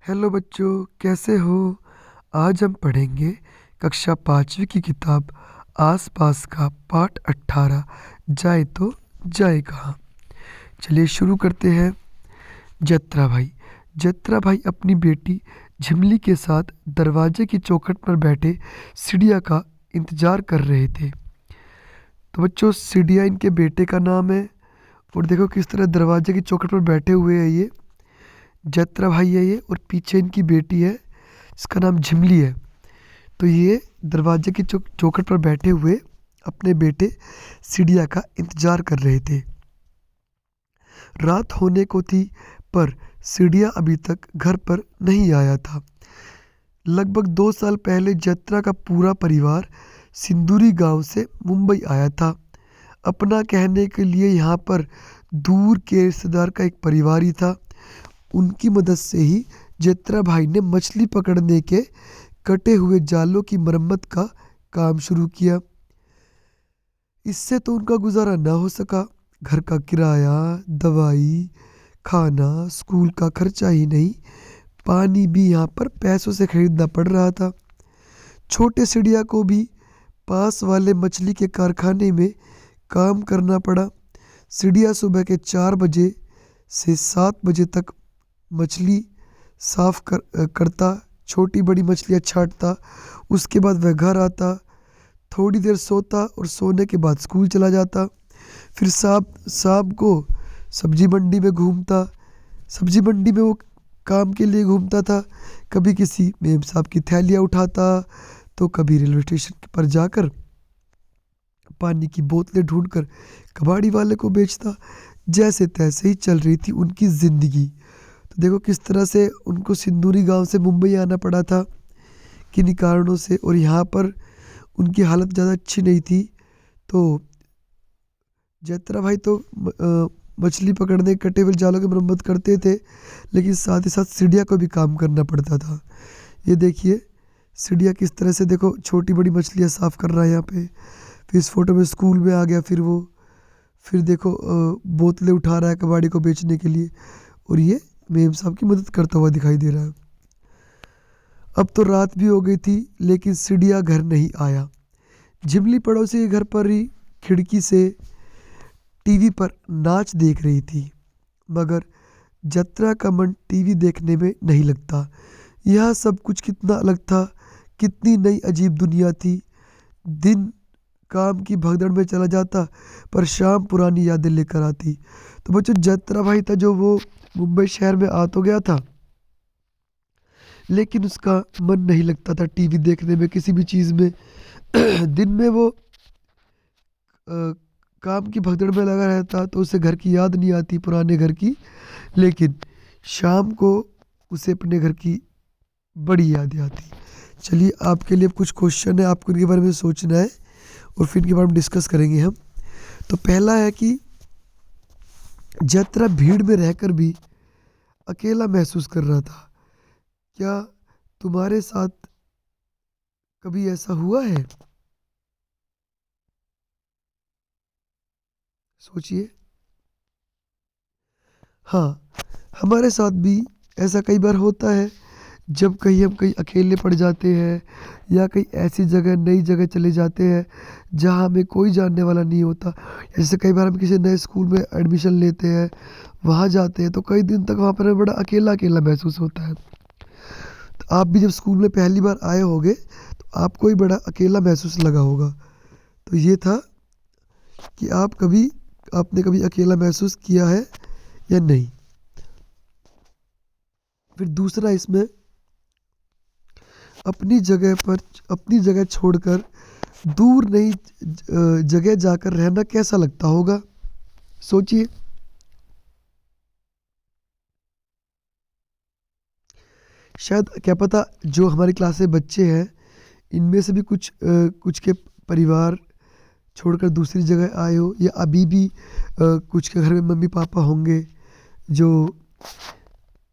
Hello बच्चों, कैसे हो। आज हम पढ़ेंगे कक्षा पाँचवीं की किताब आसपास का पाठ 18 जाए तो जाए कहाँ। चलिए शुरू करते हैं। जत्रा भाई अपनी बेटी झिमली के साथ दरवाजे की चौखट पर बैठे सिडिया का इंतजार कर रहे थे। तो बच्चों, सिडिया इनके बेटे का नाम है। और देखो किस तरह दरवाजे की चौखट पर बैठे हुए हैं ये। जत्रा भाई है ये, और पीछे इनकी बेटी है जिसका नाम झिमली है। तो ये दरवाजे की चौखट पर बैठे हुए अपने बेटे सिडिया का इंतजार कर रहे थे। रात होने को थी, पर सिडिया अभी तक घर पर नहीं आया था। लगभग 2 साल पहले जत्रा का पूरा परिवार सिंदूरी गांव से मुंबई आया था। अपना कहने के लिए यहाँ पर दूर के रिश्तेदार का एक परिवार ही था। उनकी मदद से ही जत्रा भाई ने मछली पकड़ने के कटे हुए जालों की मरम्मत का काम शुरू किया। इससे तो उनका गुजारा ना हो सका। घर का किराया, दवाई, खाना, स्कूल का खर्चा ही नहीं, पानी भी यहाँ पर पैसों से खरीदना पड़ रहा था। छोटे सिडिया को भी पास वाले मछली के कारखाने में काम करना पड़ा। सिडिया सुबह के 4 बजे से 7 बजे तक मछली करता, छोटी बड़ी मछलियाँ छांटता। उसके बाद वह घर आता, थोड़ी देर सोता और सोने के बाद स्कूल चला जाता। फिर शाम को सब्जी मंडी में घूमता। सब्जी मंडी में वो काम के लिए घूमता था। कभी किसी मेम साहब की थैलियाँ उठाता, तो कभी रेलवे स्टेशन पर जाकर पानी की बोतलें ढूंढकर कबाड़ी वाले को बेचता। जैसे तैसे ही चल रही थी उनकी ज़िंदगी। तो देखो किस तरह से उनको सिंदूरी गांव से मुंबई आना पड़ा था, किन्हीं कारणों से। और यहाँ पर उनकी हालत ज़्यादा अच्छी नहीं थी। तो जत्रा भाई तो मछली पकड़ने के कटे हुए जालों की मरम्मत करते थे, लेकिन साथ ही साथ सिडिया को भी काम करना पड़ता था। ये देखिए सिडिया किस तरह से देखो छोटी बड़ी मछलियाँ साफ कर रहा है यहाँ पे। फिर इस फोटो में स्कूल में आ गया। फिर देखो बोतलें उठा रहा है कबाड़ी को बेचने के लिए, और ये मेम साहब की मदद करता हुआ दिखाई दे रहा है। अब तो रात भी हो गई थी, लेकिन सिडिया घर नहीं आया। झिमली पड़ोसी के घर पर ही खिड़की से टीवी पर नाच देख रही थी, मगर जत्रा का मन टीवी देखने में नहीं लगता। यह सब कुछ कितना अलग था, कितनी नई अजीब दुनिया थी। दिन काम की भगदड़ में चला जाता, पर शाम पुरानी यादें लेकर आती। तो बच्चों, जत्रा भाई था जो वो मुंबई शहर में आ तो गया था, लेकिन उसका मन नहीं लगता था टीवी देखने में, किसी भी चीज़ में। दिन में वो काम की भगदड़ में लगा रहता, तो उसे घर की याद नहीं आती, पुराने घर की। लेकिन शाम को उसे अपने घर की बड़ी यादें आती। चलिए आपके लिए कुछ क्वेश्चन है, आपको इनके बारे में सोचना है और फिर इनके बारे में डिस्कस करेंगे हम। तो पहला है कि जत्रा भीड़ में रहकर भी अकेला महसूस कर रहा था। क्या तुम्हारे साथ कभी ऐसा हुआ है? सोचिए। हाँ, हमारे साथ भी ऐसा कई बार होता है। जब कहीं हम कहीं अकेले पड़ जाते हैं, या कहीं ऐसी जगह नई जगह चले जाते हैं जहाँ हमें कोई जानने वाला नहीं होता। जैसे कई बार हम किसी नए स्कूल में एडमिशन लेते हैं, वहाँ जाते हैं, तो कई दिन तक वहाँ पर हमें बड़ा अकेला अकेला महसूस होता है। तो आप भी जब स्कूल में पहली बार आए होंगे, तो आपको ही बड़ा अकेला महसूस लगा होगा। तो ये था कि आपने कभी अकेला महसूस किया है या नहीं। फिर दूसरा इसमें, अपनी जगह छोड़कर दूर नई जगह जाकर रहना कैसा लगता होगा। सोचिए। शायद क्या पता जो हमारी क्लास में बच्चे हैं, इनमें से भी कुछ के परिवार छोड़कर दूसरी जगह आए हो, या अभी भी कुछ के घर में मम्मी पापा होंगे जो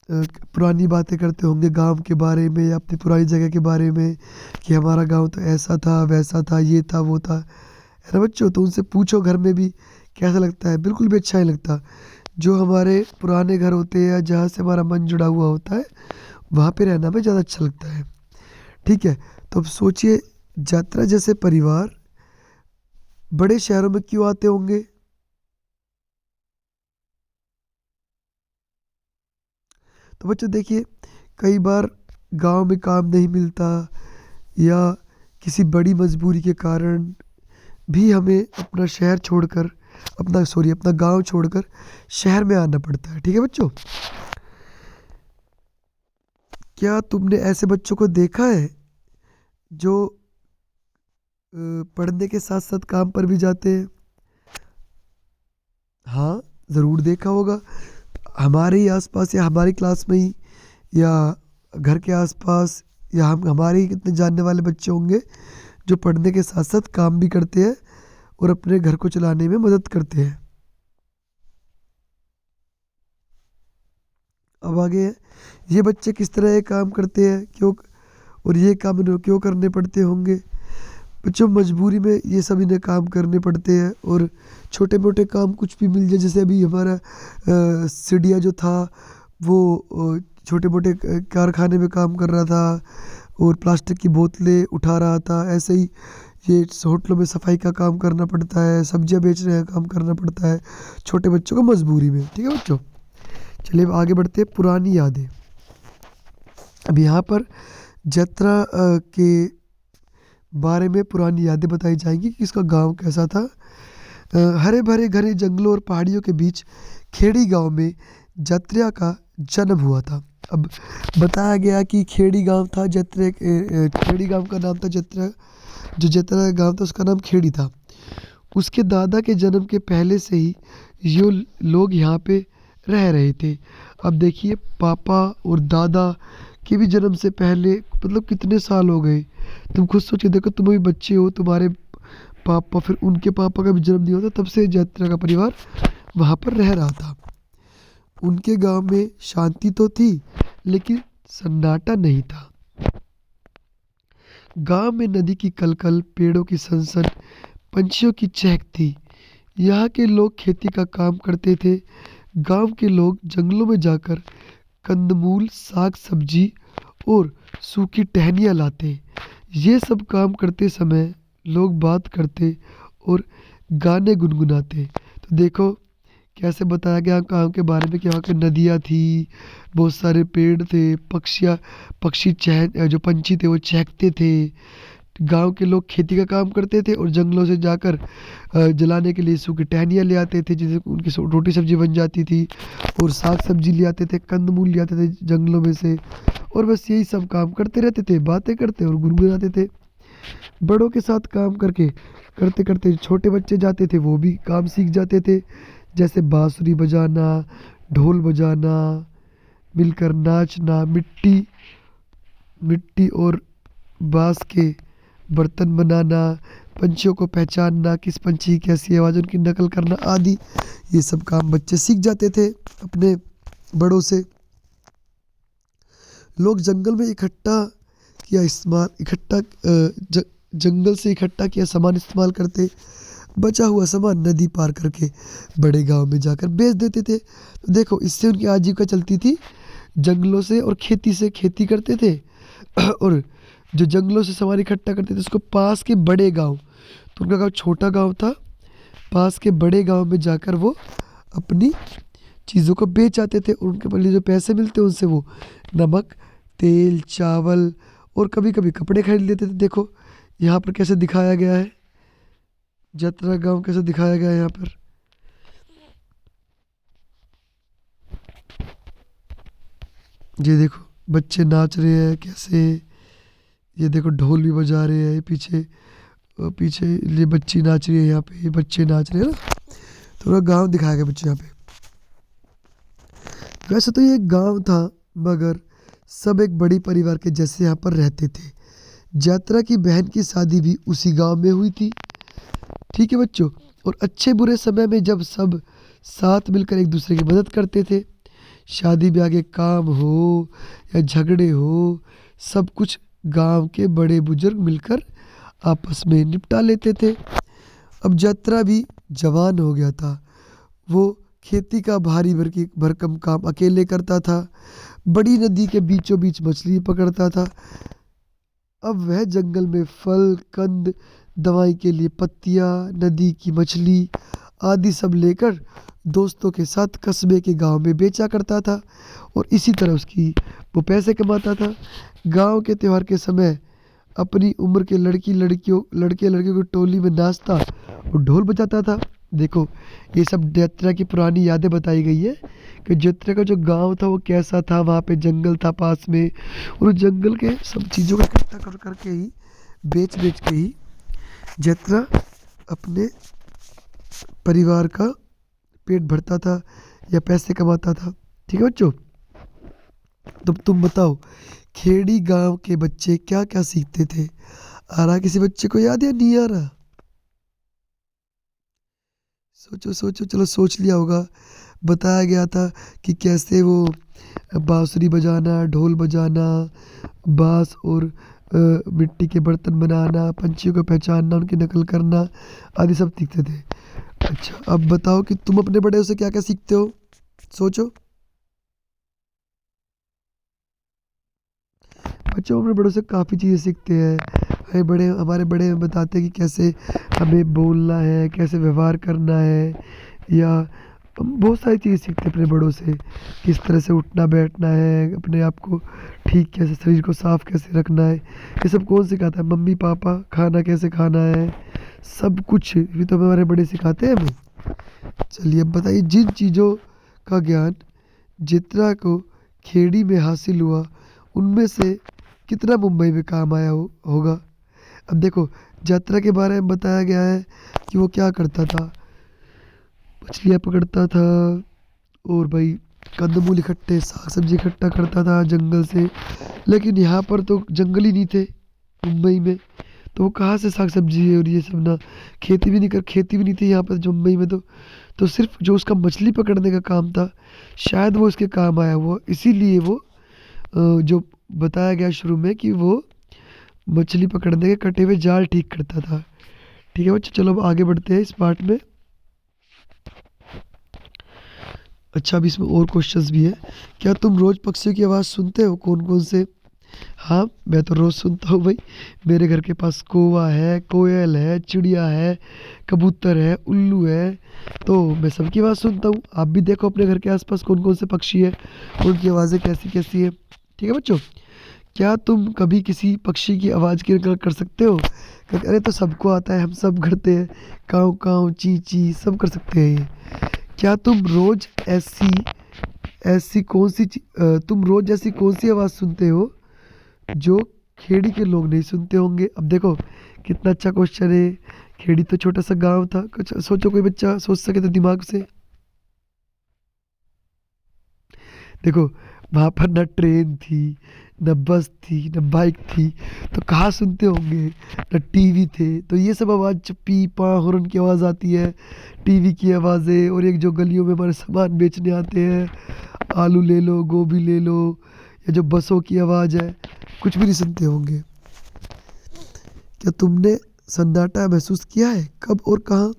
पुरानी बातें करते होंगे गांव के बारे में या अपनी पुरानी जगह के बारे में, कि हमारा गांव तो ऐसा था, वैसा था, ये था, वो था। है ना बच्चों? तो उनसे पूछो घर में भी कैसा लगता है। बिल्कुल भी अच्छा नहीं लगता। जो हमारे पुराने घर होते हैं, जहाँ से हमारा मन जुड़ा हुआ होता है, वहाँ पे रहना हमें ज़्यादा अच्छा लगता है। ठीक है, तो अब सोचिए यात्रा जैसे परिवार बड़े शहरों में क्यों आते होंगे? तो बच्चों देखिए, कई बार गांव में काम नहीं मिलता या किसी बड़ी मजबूरी के कारण भी हमें अपना शहर छोड़कर अपना गांव छोड़कर शहर में आना पड़ता है। ठीक है बच्चों, क्या तुमने ऐसे बच्चों को देखा है जो पढ़ने के साथ साथ काम पर भी जाते हैं? हाँ, ज़रूर देखा होगा। हमारे ही आसपास या हमारी क्लास में ही या घर के आसपास या हम हमारे ही कितने जानने वाले बच्चे होंगे जो पढ़ने के साथ साथ काम भी करते हैं और अपने घर को चलाने में मदद करते हैं। अब आगे है, ये बच्चे किस तरह ये काम करते हैं, क्यों, और ये काम इन्हें क्यों करने पड़ते होंगे? बच्चों मजबूरी में ये सब इन्हें काम करने पड़ते हैं, और छोटे मोटे काम कुछ भी मिल जाए, जैसे अभी हमारा सीढ़िया जो था वो छोटे मोटे कारखाने में काम कर रहा था और प्लास्टिक की बोतलें उठा रहा था। ऐसे ही ये होटलों में सफाई का काम करना पड़ता है, सब्जियां बेचने का काम करना पड़ता है छोटे बच्चों को मजबूरी में। ठीक है बच्चों, चलिए अब आगे बढ़ते हैं, पुरानी यादें। अब यहाँ पर यात्रा के बारे में पुरानी यादें बताई जाएंगी कि इसका गांव कैसा था। हरे भरे घने जंगलों और पहाड़ियों के बीच खेड़ी गांव में जत्र्या का जन्म हुआ था। अब बताया गया कि खेड़ी गांव था, खेड़ी गांव का नाम था जत्र्या। जो जत्र्या गांव था उसका नाम खेड़ी था। उसके दादा के जन्म के पहले से ही यो लोग यहाँ पे रह रहे थे। अब देखिए, पापा और दादा के भी जन्म से पहले मतलब कितने साल हो गए। तुम खुद सोचिए, देखो तुम अभी बच्चे हो, तुम्हारे पापा फिर उनके पापा का भी जन्म नहीं होता, तब से यात्रा का परिवार वहाँ पर रह रहा था। उनके गांव में शांति तो थी लेकिन सन्नाटा नहीं था। गांव में नदी की कलकल, पेड़ों की सनसन, पंछियों की चहक थी। यहाँ के लोग खेती का काम करते थे। गांव के लोग जंगलों में जाकर कंदमूल, साग सब्जी और सूखी टहनियाँ लाते। ये सब काम करते समय लोग बात करते और गाने गुनगुनाते। तो देखो कैसे बताया गया गाँव के बारे में कि वहाँ की नदियाँ थी, बहुत सारे पेड़ थे, जो पंछी थे वो चहकते थे। गांव के लोग खेती का काम करते थे और जंगलों से जाकर जलाने के लिए सूखी टहनियाँ ले आते थे, जिससे उनकी रोटी सब्जी बन जाती थी। और साग सब्जी ले आते थे, कंदमूल ले आते थे जंगलों में से। और बस यही सब काम करते रहते थे, बातें करते और गुनगुनाते थे। बड़ों के साथ काम करते करते छोटे बच्चे जाते थे, वो भी काम सीख जाते थे, जैसे बांसुरी बजाना, ढोल बजाना, मिलकर नाचना, मिट्टी मिट्टी और बांस के बर्तन बनाना, पंछियों को पहचानना, किस पंछी की कैसी आवाज़, उनकी नकल करना आदि। ये सब काम बच्चे सीख जाते थे अपने बड़ों से। लोग जंगल में जंगल से इकट्ठा किया सामान इस्तेमाल करते। बचा हुआ सामान नदी पार करके बड़े गांव में जाकर बेच देते थे। तो देखो इससे उनकी आजीविका चलती थी। जंगलों से और खेती से खेती करते थे और जो जंगलों से सामान इकट्ठा करते थे उसको पास के बड़े गांव, तो उनका गांव छोटा गांव था, पास के बड़े गांव में जाकर वो अपनी चीज़ों को बेच आते थे और उनके लिए जो पैसे मिलते उनसे वो नमक, तेल, चावल और कभी कभी कपड़े खरीद लेते थे। देखो यहाँ पर कैसे दिखाया गया है, जतरा गांव कैसे दिखाया गया है यहाँ पर। ये देखो बच्चे नाच रहे हैं कैसे, ये देखो ढोल भी बजा रहे हैं पीछे, पीछे ये बच्ची नाच रही है, यहाँ पे ये बच्चे नाच रहे हैं ना। थोड़ा गांव दिखाया गया बच्चे यहाँ पे। वैसे तो ये एक गांव था मगर सब एक बड़ी परिवार के जैसे यहाँ पर रहते थे। यात्रा की बहन की शादी भी उसी गांव में हुई थी। ठीक है बच्चों, और अच्छे बुरे समय में जब सब साथ मिलकर एक दूसरे की मदद करते थे, शादी ब्याह के काम हो या झगड़े हो, सब कुछ गांव के बड़े बुजुर्ग मिलकर आपस में निपटा लेते थे। अब यात्रा भी जवान हो गया था। वो खेती का भारी भरकम काम अकेले करता था। बड़ी नदी के बीचों बीच मछली पकड़ता था। अब वह जंगल में फल, कंद, दवाई के लिए पत्तियां, नदी की मछली आदि सब लेकर दोस्तों के साथ कस्बे के गांव में बेचा करता था और इसी तरह उसकी वो पैसे कमाता था। गांव के त्योहार के समय अपनी उम्र के लड़के लड़कियों की टोली में नाचता और ढोल बजाता था। देखो, ये सब जत्रा की पुरानी यादें बताई गई है कि जत्रा का जो गांव था वो कैसा था। वहाँ पे जंगल था पास में और उस जंगल के सब चीज़ों को इकट्ठा कर करके ही बेच बेच के ही जत्रा अपने परिवार का पेट भरता था या पैसे कमाता था। ठीक है बच्चों, तो तुम बताओ खेड़ी गांव के बच्चे क्या क्या सीखते थे। आ रहा किसी बच्चे को याद या नहीं आ रहा? सोचो सोचो, चलो सोच लिया होगा। बताया गया था कि कैसे वो बांसुरी बजाना, ढोल बजाना, बांस और मिट्टी के बर्तन बनाना, पंछियों को पहचानना, उनकी नकल करना आदि सब सीखते थे। अच्छा, अब बताओ कि तुम अपने बड़े से क्या क्या सीखते हो। सोचो। बच्चों अपने बड़ों से काफ़ी चीज़ें सीखते हैं। हमारे बड़े बताते हैं कि कैसे हमें बोलना है, कैसे व्यवहार करना है, या हम बहुत सारी चीज़ें सीखते हैं अपने बड़ों से। किस तरह से उठना बैठना है, अपने आप को ठीक कैसे, शरीर को साफ कैसे रखना है, ये सब कौन सिखाता है? Mummy papa. खाना कैसे खाना है, सब कुछ ये तो हमारे बड़े सिखाते हैं हमें। चलिए अब बताइए, जिन चीज़ों का ज्ञान चित्रा को खेड़ी में हासिल हुआ उनमें से कितना मुंबई में काम आया होगा। अब देखो, यात्रा के बारे में बताया गया है कि वो क्या करता था, मछलियाँ पकड़ता था और भाई कंदमूल इकट्ठे, साग सब्जी इकट्ठा करता था जंगल से। लेकिन यहाँ पर तो जंगल ही नहीं थे मुंबई में, तो वो कहाँ से साग सब्जी और ये सब ना, खेती भी नहीं थी यहाँ पर मुंबई में। तो सिर्फ जो उसका मछली पकड़ने का काम था शायद वो उसके काम आया हुआ, इसीलिए वो जो बताया गया शुरू में कि वो मछली पकड़ने के कटे हुए जाल ठीक करता था। ठीक है बच्चों, चलो अब आगे बढ़ते हैं इस पार्ट में। अच्छा, अब इसमें और क्वेश्चंस भी है। क्या तुम रोज पक्षियों की आवाज़ सुनते हो? कौन कौन से? हाँ, मैं तो रोज सुनता हूँ भाई। मेरे घर के पास कौवा है, कोयल है, चिड़िया है, कबूतर है, उल्लू है, तो मैं सबकी आवाज़ सुनता हूँ। आप भी देखो अपने घर के आसपास कौन कौन से पक्षी है, उनकी आवाज़ें कैसी कैसी है। ठीक है बच्चों, क्या तुम कभी किसी पक्षी की आवाज़ की नकल कर सकते हो? अरे तो सबको आता है, हम सब करते हैं। काऊ काऊ, ची ची, सब कर सकते हैं ये। क्या तुम रोज ऐसी ऐसी कौन सी तुम रोज ऐसी कौन सी आवाज़ सुनते हो जो खेड़ी के लोग नहीं सुनते होंगे? अब देखो कितना अच्छा क्वेश्चन है। खेड़ी तो छोटा सा गांव था, कुछ सोचो, कोई बच्चा सोच सके तो दिमाग से। देखो, वहां पर न ट्रेन थी, न बस थी, न बाइक थी, तो कहाँ सुनते होंगे? न टीवी थे, तो ये सब आवाज़, पी पा हॉर्न की आवाज़ आती है, टीवी की आवाज़ें, और एक जो गलियों में हमारे सामान बेचने आते हैं, आलू ले लो, गोभी ले लो, या जो बसों की आवाज़ है, कुछ भी नहीं सुनते होंगे। क्या तुमने सन्नाटा महसूस किया है? कब और कहाँ?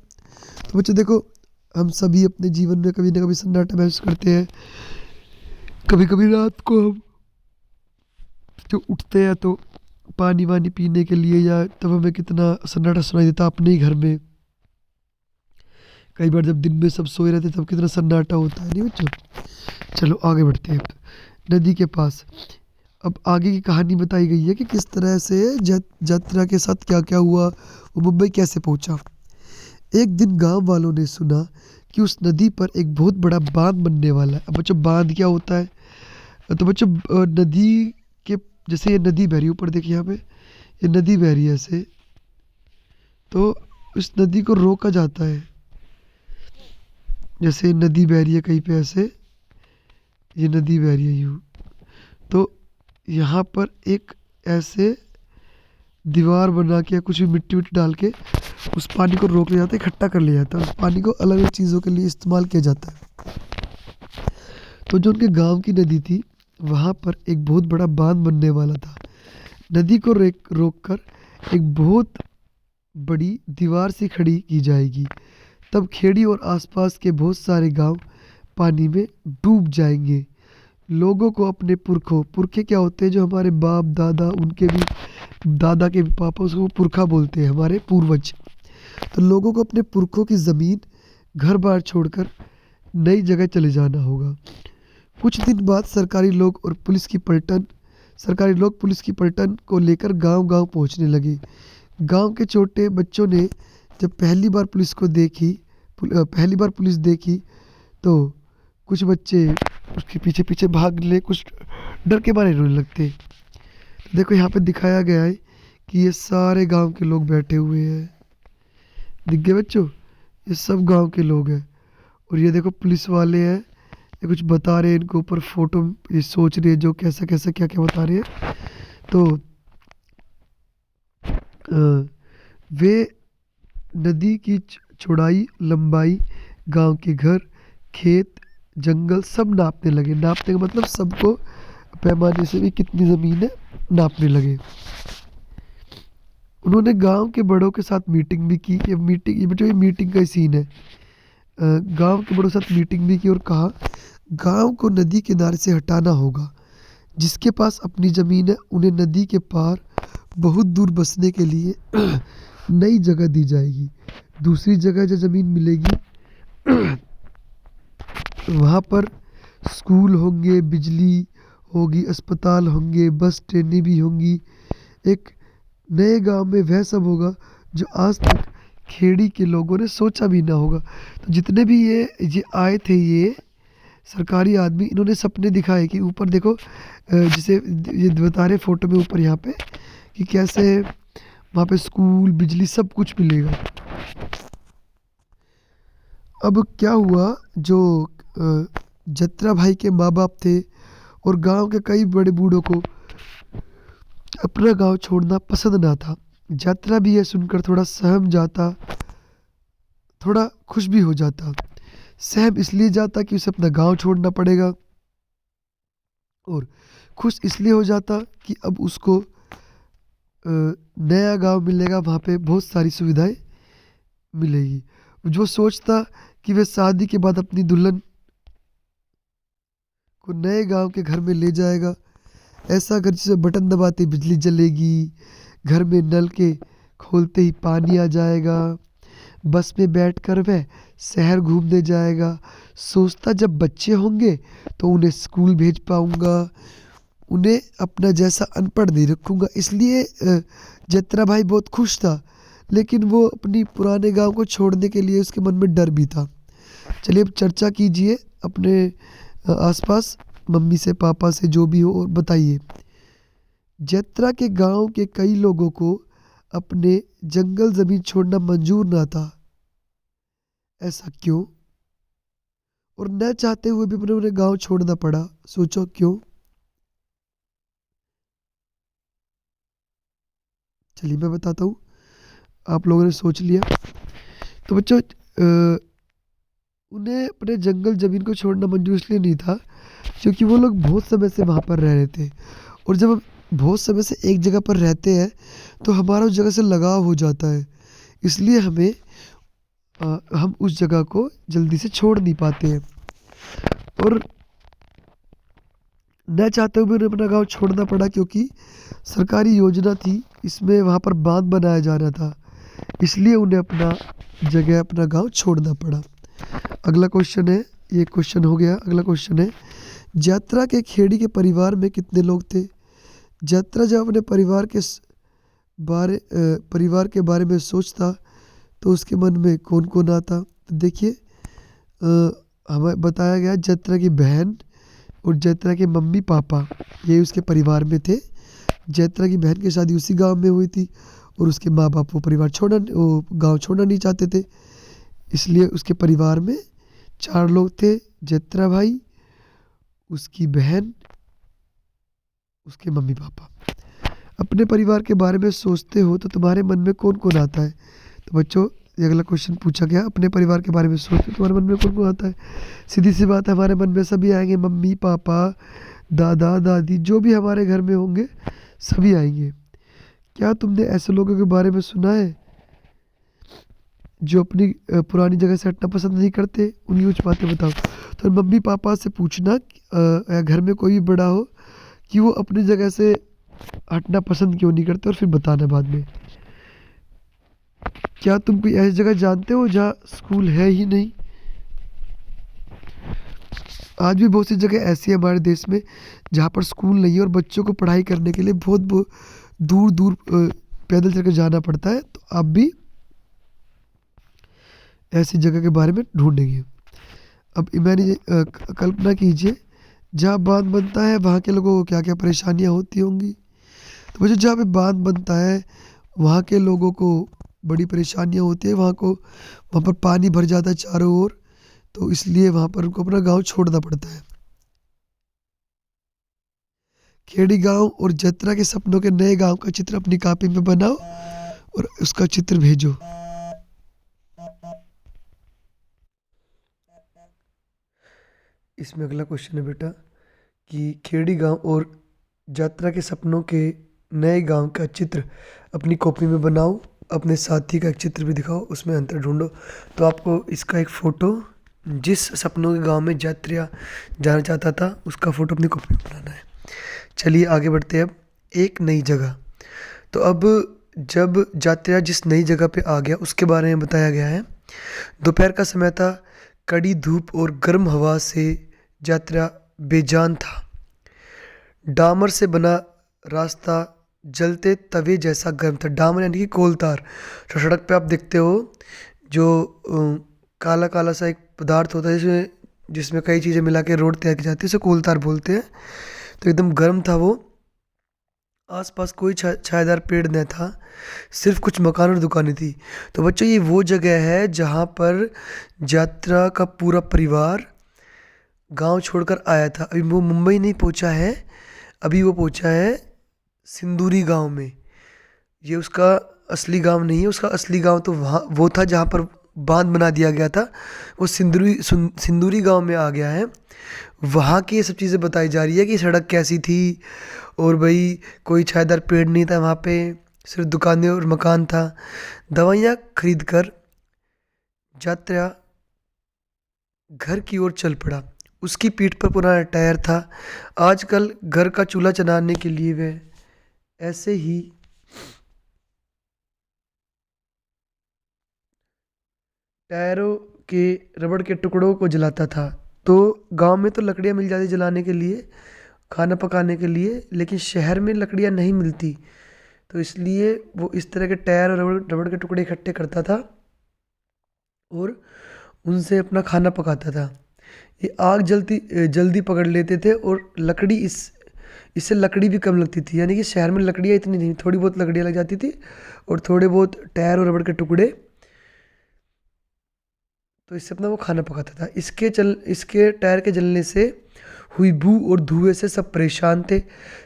तो बच्चों देखो, हम सभी अपने जीवन में कभी ना कभी सन्नाटा महसूस करते हैं। कभी कभी रात को हम जो उठते हैं तो पानी वानी पीने के लिए, या तब हमें कितना सन्नाटा सुनाई देता अपने ही घर में। कई बार जब दिन में सब सोए रहते तब कितना सन्नाटा होता है, नहीं बच्चों? चलो आगे बढ़ते हैं। नदी के पास अब आगे की कहानी बताई गई है कि किस तरह से यात्रा के साथ क्या क्या हुआ, वो मुंबई कैसे पहुंचा। एक दिन गांव वालों ने सुना कि उस नदी पर एक बहुत बड़ा बांध बनने वाला है। अब बच्चों, बांध क्या होता है? तो बच्चों नदी के, जैसे ये नदी बह रही है ऊपर, देखिए यहाँ पे ये नदी बह रही है ऐसे, तो इस नदी को रोका जाता है। जैसे नदी बह रही है कहीं पे ऐसे, ये नदी बह रही है यूँ, तो यहाँ पर एक ऐसे दीवार बना के या कुछ भी मिट्टी विट्टी डाल के उस पानी को रोक लिया जाता है, इकट्ठा कर लिया जाता है, उस पानी को अलग अलग चीज़ों के लिए इस्तेमाल किया जाता है। तो जो उनके गांव की नदी थी, वहाँ पर एक बहुत बड़ा बांध बनने वाला था। नदी को रोक कर एक बहुत बड़ी दीवार सी खड़ी की जाएगी, तब खेड़ी और आसपास के बहुत सारे गांव पानी में डूब जाएंगे। लोगों को अपने पुरखों, पुरखे क्या होते हैं, जो हमारे बाप दादा, उनके भी दादा के भी पापा, उसको पुरखा बोलते हैं, हमारे पूर्वज। तो लोगों को अपने पुरखों की ज़मीन, घर बार छोड़कर नई जगह चले जाना होगा। कुछ दिन बाद सरकारी लोग पुलिस की पलटन को लेकर गांव-गांव पहुंचने लगे। गांव के छोटे बच्चों ने जब पहली बार पुलिस देखी तो कुछ बच्चे उसके पीछे पीछे भाग ले, कुछ डर के मारे रोने लगते। देखो यहाँ पे दिखाया गया है कि ये सारे गांव के लोग बैठे हुए हैं। दिख गए बच्चों, ये सब गांव के लोग हैं। और ये देखो पुलिस वाले हैं, ये कुछ बता रहे हैं इनको ऊपर फोटो, ये सोच रहे हैं जो कैसा कैसा क्या क्या बता रहे हैं। तो अ, वे नदी की चौड़ाई लंबाई, गांव के घर, खेत, जंगल सब नापने लगे। नापने का मतलब सबको पैमाने से भी कितनी ज़मीन है नापने लगे। उन्होंने गांव के बड़ों के साथ मीटिंग भी की। ये बेटा ये मीटिंग का ही सीन है। गांव के बड़ों के साथ मीटिंग भी की और कहा गांव को नदी किनारे से हटाना होगा। जिसके पास अपनी ज़मीन है उन्हें नदी के पार बहुत दूर बसने के लिए नई जगह दी जाएगी। दूसरी जगह जो ज़मीन मिलेगी वहाँ पर स्कूल होंगे, बिजली होगी, अस्पताल होंगे, बस ट्रेनें भी होंगी। एक नए गांव में वह सब होगा जो आज तक खेड़ी के लोगों ने सोचा भी ना होगा। तो जितने भी ये आए थे, ये सरकारी आदमी, इन्होंने सपने दिखाए कि ऊपर देखो, जैसे ये बता रहे फोटो में ऊपर यहाँ पे कि कैसे वहाँ पे स्कूल, बिजली सब कुछ मिलेगा। अब क्या हुआ, जो जत्रा भाई के माँ बाप थे और गांव के कई बड़े बूढ़ों को अपना गांव छोड़ना पसंद ना था। जत्रा भी यह सुनकर थोड़ा सहम जाता, थोड़ा खुश भी हो जाता। सहम इसलिए जाता कि उसे अपना गांव छोड़ना पड़ेगा, और खुश इसलिए हो जाता कि अब उसको नया गांव मिलेगा, वहाँ पे बहुत सारी सुविधाएं मिलेगी। जो सोचता कि वह शादी के बाद अपनी दुल्हन को नए गांव के घर में ले जाएगा। ऐसा घर जिसमें बटन दबाते ही बिजली जलेगी, घर में नल के खोलते ही पानी आ जाएगा, बस में बैठकर वह शहर घूमने जाएगा। सोचता जब बच्चे होंगे तो उन्हें स्कूल भेज पाऊंगा, उन्हें अपना जैसा अनपढ़ नहीं रखूंगा। इसलिए जत्रा भाई बहुत खुश था, लेकिन वो अपनी पुराने गांव को छोड़ने के लिए उसके मन में डर भी था। चलिए अब चर्चा कीजिए अपने आसपास, मम्मी से, पापा से, जो भी हो, और बताइए। जत्रा के गांव के कई लोगों को अपने जंगल जमीन छोड़ना मंजूर ना था। ऐसा क्यों? और न चाहते हुए भी उन्हें गांव छोड़ना पड़ा। सोचो क्यों। चलिए मैं बताता हूँ, आप लोगों ने सोच लिया तो बच्चों, उन्हें अपने जंगल ज़मीन को छोड़ना मंजूर इसलिए नहीं था क्योंकि वो लोग बहुत समय से वहाँ पर रह रहे थे। और जब हम बहुत समय से एक जगह पर रहते हैं तो हमारा उस जगह से लगाव हो जाता है। इसलिए हम उस जगह को जल्दी से छोड़ नहीं पाते हैं। और न चाहते हुए उन्हें अपना गांव छोड़ना पड़ा क्योंकि सरकारी योजना थी, इसमें वहाँ पर बांध बनाया जा रहा था, इसलिए उन्हें अपना गांव छोड़ना पड़ा। अगला क्वेश्चन है, ये क्वेश्चन हो गया। अगला क्वेश्चन है, यात्रा के खेड़ी के परिवार में कितने लोग थे? यात्रा जब अपने परिवार के बारे में सोचता तो उसके मन में कौन कौन आता। तो देखिए, हमें बताया गया यात्रा की बहन और यात्रा के मम्मी पापा, ये उसके परिवार में थे। यात्रा की बहन की शादी उसी गांव में हुई थी और उसके माँ बाप वो गांव छोड़ना नहीं चाहते थे, इसलिए उसके परिवार में 4 लोग थे। यात्रा भाई, उसकी बहन, उसके मम्मी पापा। अपने परिवार के बारे में सोचते हो तो तुम्हारे मन में कौन कौन आता है? तो बच्चों, ये अगला क्वेश्चन पूछा गया, अपने परिवार के बारे में सोचते हो तुम्हारे मन में कौन कौन आता है? सीधी सी बात है, हमारे मन में सभी आएंगे। मम्मी पापा, दादा दादी, जो भी हमारे घर में होंगे सभी आएंगे। क्या तुमने ऐसे लोगों के बारे में सुना है जो अपनी पुरानी जगह से हटना पसंद नहीं करते, उनकी कुछ बातें बताओ। तो मम्मी पापा से पूछना या घर में कोई भी बड़ा हो कि वो अपनी जगह से हटना पसंद क्यों नहीं करते, और फिर बताना बाद में। क्या तुम कोई ऐसी जगह जानते हो जहाँ स्कूल है ही नहीं? आज भी बहुत सी जगह ऐसी है हमारे देश में जहाँ पर स्कूल नहीं है और बच्चों को पढ़ाई करने के लिए बहुत बहुत दूर दूर पैदल चलकर जाना पड़ता है। तो आप भी ऐसी जगह के बारे में ढूंढेंगे। अब कल्पना कीजिए, जहाँ बांध बनता है वहाँ के लोगों को क्या क्या परेशानियाँ होती होंगी। तो मुझे जहाँ पे बांध बनता है वहाँ के लोगों को बड़ी परेशानियाँ होती है। वहाँ पर पानी भर जाता है चारों ओर, तो इसलिए वहाँ पर उनको अपना गांव छोड़ना पड़ता है। खेड़ी गांव और जतरा के सपनों के नए गांव का चित्र अपनी कॉपी में बनाओ और उसका चित्र भेजो। इसमें अगला क्वेश्चन है बेटा कि खेड़ी गांव और यात्रा के सपनों के नए गांव का चित्र अपनी कॉपी में बनाओ, अपने साथी का एक चित्र भी दिखाओ, उसमें अंतर ढूंढो। तो आपको इसका एक फ़ोटो, जिस सपनों के गांव में यात्रा जाना चाहता था, उसका फ़ोटो अपनी कॉपी में बनाना है। चलिए आगे बढ़ते हैं। अब एक नई जगह। तो अब जब यात्रा जिस नई जगह पे आ गया उसके बारे में बताया गया है। दोपहर का समय था, कड़ी धूप और गर्म हवा से यात्रा बेजान था। डामर से बना रास्ता जलते तवे जैसा गर्म था। डामर यानी कि कोलतार। तो सड़क पे आप देखते हो जो काला काला सा एक पदार्थ होता है जिसमें जिसमें कई चीज़ें मिला के रोड तैयार की जाती है, उसे कोलतार बोलते हैं। तो एकदम गर्म था वो। आसपास कोई छायादार पेड़ न था, सिर्फ कुछ मकान और दुकानें थी। तो बच्चों ये वो जगह है जहाँ पर यात्रा का पूरा परिवार गांव छोड़कर आया था। अभी वो मुंबई नहीं पहुंचा है, अभी वो पहुंचा है सिंदूरी गांव में। ये उसका असली गांव नहीं है, उसका असली गांव तो वहाँ वो था जहाँ पर बांध बना दिया गया था। वो सिंदूरी गांव में आ गया है। वहाँ की ये सब चीज़ें बताई जा रही है कि सड़क कैसी थी, और भाई कोई छायादार पेड़ नहीं था वहाँ पे, सिर्फ दुकानें और मकान था। दवाइयाँ खरीद कर यात्रा घर की ओर चल पड़ा। उसकी पीठ पर पुराना टायर था। आजकल घर का चूल्हा चलाने के लिए वह ऐसे ही टायरों के रबड़ के टुकड़ों को जलाता था। तो गांव में तो लकड़ियां मिल जाती जलाने के लिए, खाना पकाने के लिए, लेकिन शहर में लकड़ियां नहीं मिलती। तो इसलिए वो इस तरह के टायर और रबड़ रबड़ के टुकड़े इकट्ठे करता था और उनसे अपना खाना पकाता था। ये आग जल्दी पकड़ लेते थे, और लकड़ी इससे लकड़ी भी कम लगती थी। यानी कि शहर में लकड़ियाँ इतनी नहीं, थोड़ी बहुत लकड़ियाँ लग जाती थी और थोड़े बहुत टायर और रबड़ के टुकड़े। तो इससे अपना वो खाना पकाता था। इसके टायर के जलने से हुई बू और धुएं से सब परेशान थे।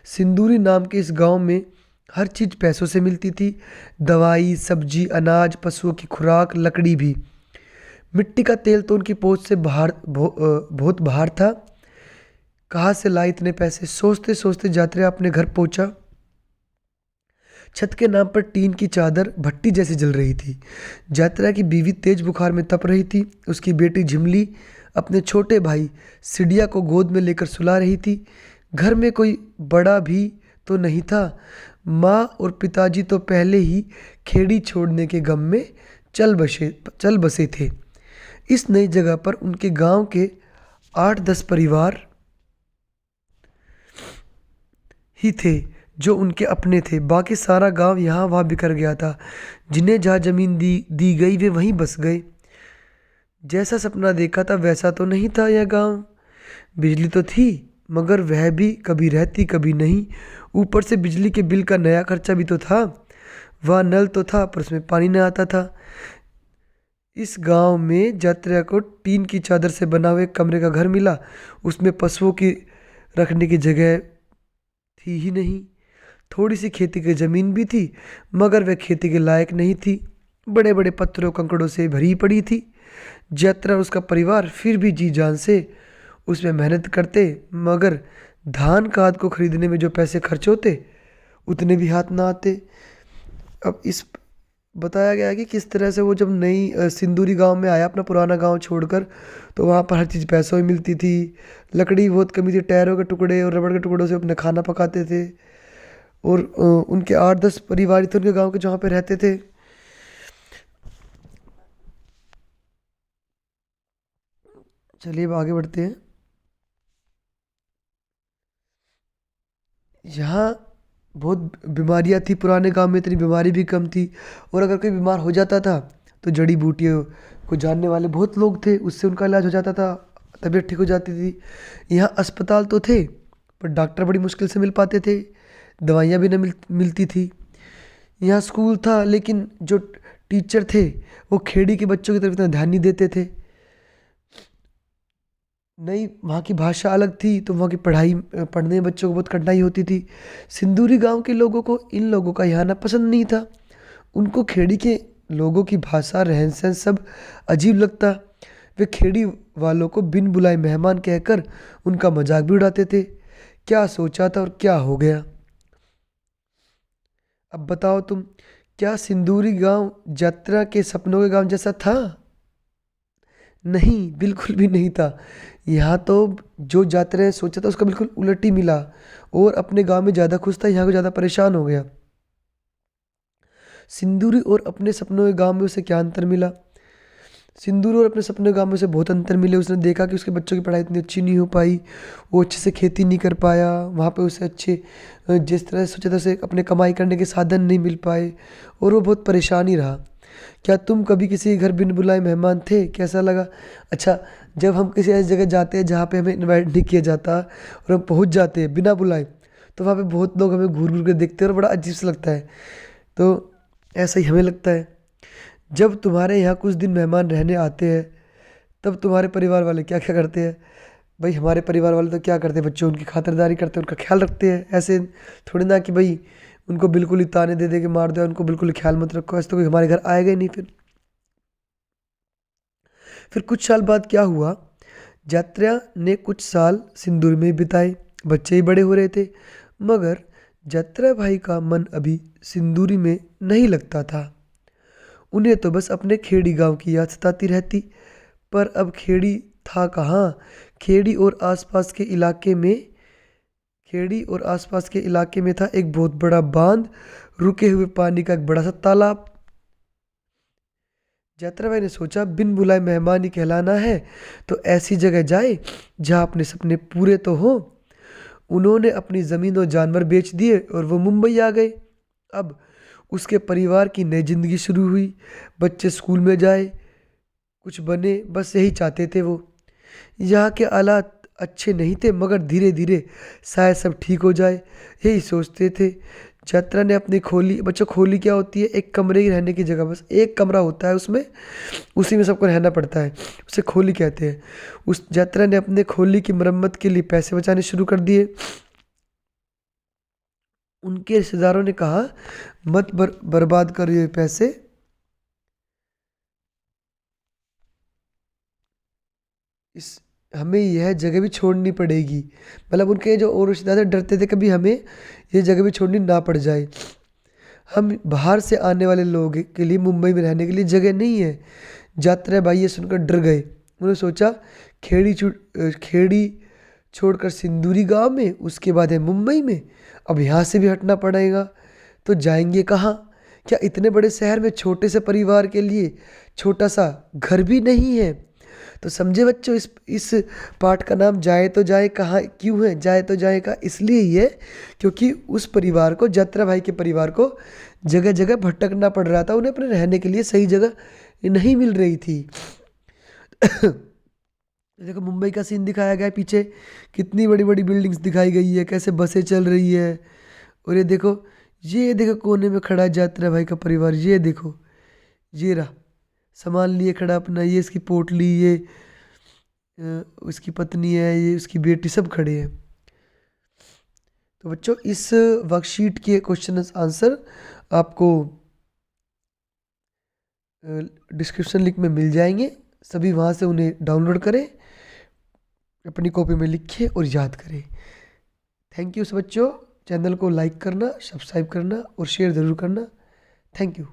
सिंदूरी नाम के इस गांव में हर चीज़ पैसों से मिलती थी। दवाई, सब्जी, अनाज, पशुओं की खुराक, लकड़ी भी। मिट्टी का तेल तो उनकी पहुंच से बहुत बाहर था। कहाँ से लाए इतने पैसे, सोचते सोचते यात्रा अपने घर पहुंचा। छत के नाम पर टीन की चादर भट्टी जैसी जल रही थी। यात्रा की बीवी तेज बुखार में तप रही थी। उसकी बेटी झिमली अपने छोटे भाई सिडिया को गोद में लेकर सुला रही थी। घर में कोई बड़ा भी तो नहीं था। माँ और पिताजी तो पहले ही खेड़ी छोड़ने के गम में चल बसे थे। इस नई जगह पर उनके गांव के 8-10 परिवार ही थे जो उनके अपने थे। बाकी सारा गांव यहाँ वहाँ बिखर गया था। जिन्हें जहाँ जमीन दी गई वे वहीं बस गए। जैसा सपना देखा था वैसा तो नहीं था यह गांव। बिजली तो थी, मगर वह भी कभी रहती कभी नहीं। ऊपर से बिजली के बिल का नया खर्चा भी तो था। वहाँ नल तो था पर उसमें पानी न आता था। इस गांव में यात्रा को टीन की चादर से बना हुआ एक कमरे का घर मिला। उसमें पशुओं की रखने की जगह थी ही नहीं। थोड़ी सी खेती की जमीन भी थी, मगर वह खेती के लायक नहीं थी। बड़े बड़े पत्थरों कंकड़ों से भरी पड़ी थी। यात्रा और उसका परिवार फिर भी जी जान से उसमें मेहनत करते, मगर धान खाद को खरीदने में जो पैसे खर्च होते उतने भी हाथ ना आते। अब बताया गया है कि किस तरह से वो जब नई सिंदूरी गांव में आया अपना पुराना गांव छोड़कर, तो वहाँ पर हर चीज़ पैसों में मिलती थी। लकड़ी बहुत कमी थी, टायरों के टुकड़े और रबड़ के टुकड़ों से अपने खाना पकाते थे। और उनके 8-10 परिवार थे उनके गांव के जहाँ पे रहते थे। चलिए अब आगे बढ़ते हैं। यहाँ बहुत बीमारियाँ थी, पुराने गांव में इतनी बीमारी भी कम थी। और अगर कोई बीमार हो जाता था तो जड़ी बूटियों को जानने वाले बहुत लोग थे, उससे उनका इलाज हो जाता था, तबीयत ठीक हो जाती थी। यहाँ अस्पताल तो थे पर डॉक्टर बड़ी मुश्किल से मिल पाते थे, दवाइयाँ भी न मिलती थी। यहाँ स्कूल था लेकिन जो टीचर थे वो खेड़ी के बच्चों की तरफ इतना ध्यान नहीं देते थे। नई वहाँ की भाषा अलग थी तो वहाँ की पढ़ाई पढ़ने में बच्चों को बहुत कठिनाई होती थी। सिंदूरी गांव के लोगों को इन लोगों का यहाँ आना पसंद नहीं था। उनको खेड़ी के लोगों की भाषा, रहन सहन सब अजीब लगता। वे खेड़ी वालों को बिन बुलाए मेहमान कहकर उनका मजाक भी उड़ाते थे। क्या सोचा था और क्या हो गया। अब बताओ तुम, क्या सिंदूरी गांव यात्रा के सपनों के गांव जैसा था? नहीं, बिल्कुल भी नहीं था। यहाँ तो जो यात्रा सोचा था उसका बिल्कुल उलट ही मिला। और अपने गांव में ज़्यादा खुश था, यहाँ को ज़्यादा परेशान हो गया। सिंदूरी और अपने सपनों के गांव में उसे क्या अंतर मिला? सिंदूर और अपने सपने गांव में से बहुत अंतर मिले। उसने देखा कि उसके बच्चों की पढ़ाई इतनी अच्छी नहीं हो पाई, वो अच्छे से खेती नहीं कर पाया, वहाँ पे उसे अच्छे जिस तरह से सोचा था उसे अपने कमाई करने के साधन नहीं मिल पाए और वो बहुत परेशान ही रहा। क्या तुम कभी किसी घर बिन बुलाए मेहमान थे? कैसा लगा? अच्छा, जब हम किसी ऐसी जगह जाते हैं जहाँ पे हमें इनवाइट नहीं किया जाता और हम पहुँच जाते हैं बिना बुलाए, तो वहाँ पे बहुत लोग हमें घूर घूर के देखते हैं और बड़ा अजीब सा लगता है। तो ऐसा ही हमें लगता है। जब तुम्हारे यहाँ कुछ दिन मेहमान रहने आते हैं तब तुम्हारे परिवार वाले क्या क्या करते हैं? भाई हमारे परिवार वाले तो क्या करते हैं, बच्चों उनकी खातिरदारी करते हैं, उनका ख्याल रखते हैं। ऐसे थोड़ी ना कि भाई उनको बिल्कुल ही ताने दे दे के मार दो, उनको बिल्कुल ही ख्याल मत रखो, ऐसे तो कोई हमारे घर आएगा ही नहीं। फिर कुछ साल बाद क्या हुआ, यात्रा ने कुछ साल सिंदूर में बिताए। बच्चे ही बड़े हो रहे थे मगर यात्रा भाई का मन अभी सिंदूरी में नहीं लगता था। उन्हें तो बस अपने खेड़ी गांव की याद सताती रहती। पर अब खेड़ी था कहाँ? खेड़ी और आसपास के इलाके में खेड़ी और आसपास के इलाके में था एक बहुत बड़ा बांध, रुके हुए पानी का एक बड़ा सा तालाब। यात्रा भाई ने सोचा बिन बुलाए मेहमान ही कहलाना है तो ऐसी जगह जाए जहाँ अपने सपने पूरे तो हो। उन्होंने अपनी ज़मीन और जानवर बेच दिए और वो मुंबई आ गए। अब उसके परिवार की नई जिंदगी शुरू हुई। बच्चे स्कूल में जाए, कुछ बने, बस यही चाहते थे वो। यहाँ के हालात अच्छे नहीं थे मगर धीरे धीरे शायद सब ठीक हो जाए, यही सोचते थे। यात्रा ने अपनी खोली, बच्चों खोली क्या होती है? एक कमरे की रहने की जगह, बस एक कमरा होता है उसमें, उसी में सबको रहना पड़ता है, उसे खोली कहते हैं। उस यात्रा ने अपने खोली की मरम्मत के लिए पैसे बचाने शुरू कर दिए। उनके रिश्तेदारों ने कहा मत बर्बाद करो ये पैसे, इस हमें यह जगह भी छोड़नी पड़ेगी। मतलब उनके जो और रिश्तेदार थे, डरते थे कभी हमें ये जगह भी छोड़नी ना पड़ जाए। हम बाहर से आने वाले लोगों के लिए मुंबई में रहने के लिए जगह नहीं है। यात्रा भाई ये सुनकर डर गए। उन्होंने सोचा खेड़ी छोड़कर सिंदूरी गांव में, उसके बाद है मुंबई में, अब यहाँ से भी हटना पड़ेगा तो जाएंगे कहाँ? क्या इतने बड़े शहर में छोटे से परिवार के लिए छोटा सा घर भी नहीं है? तो समझे बच्चों, इस पाठ का नाम जाए तो जाए कहाँ क्यों है? जाए तो जाए का इसलिए ही है क्योंकि उस परिवार को, यात्रा भाई के परिवार को जगह जगह भटकना पड़ रहा था, उन्हें अपने रहने के लिए सही जगह नहीं मिल रही थी। देखो मुंबई का सीन दिखाया गया है पीछे, कितनी बड़ी बड़ी बिल्डिंग्स दिखाई गई है, कैसे बसें चल रही है। और ये देखो कोने में खड़ा है यात्रा भाई का परिवार, ये देखो, ये रहा सामान लिए खड़ा अपना, ये इसकी पोटली, ये उसकी पत्नी है, ये उसकी बेटी, सब खड़े हैं। तो बच्चों इस वर्कशीट के क्वेश्चन आंसर आपको डिस्क्रिप्शन लिंक में मिल जाएंगे, सभी वहाँ से उन्हें डाउनलोड करें, अपनी कॉपी में लिखें और याद करें। थैंक यू बच्चों, चैनल को लाइक करना, सब्सक्राइब करना और शेयर ज़रूर करना। Thank you.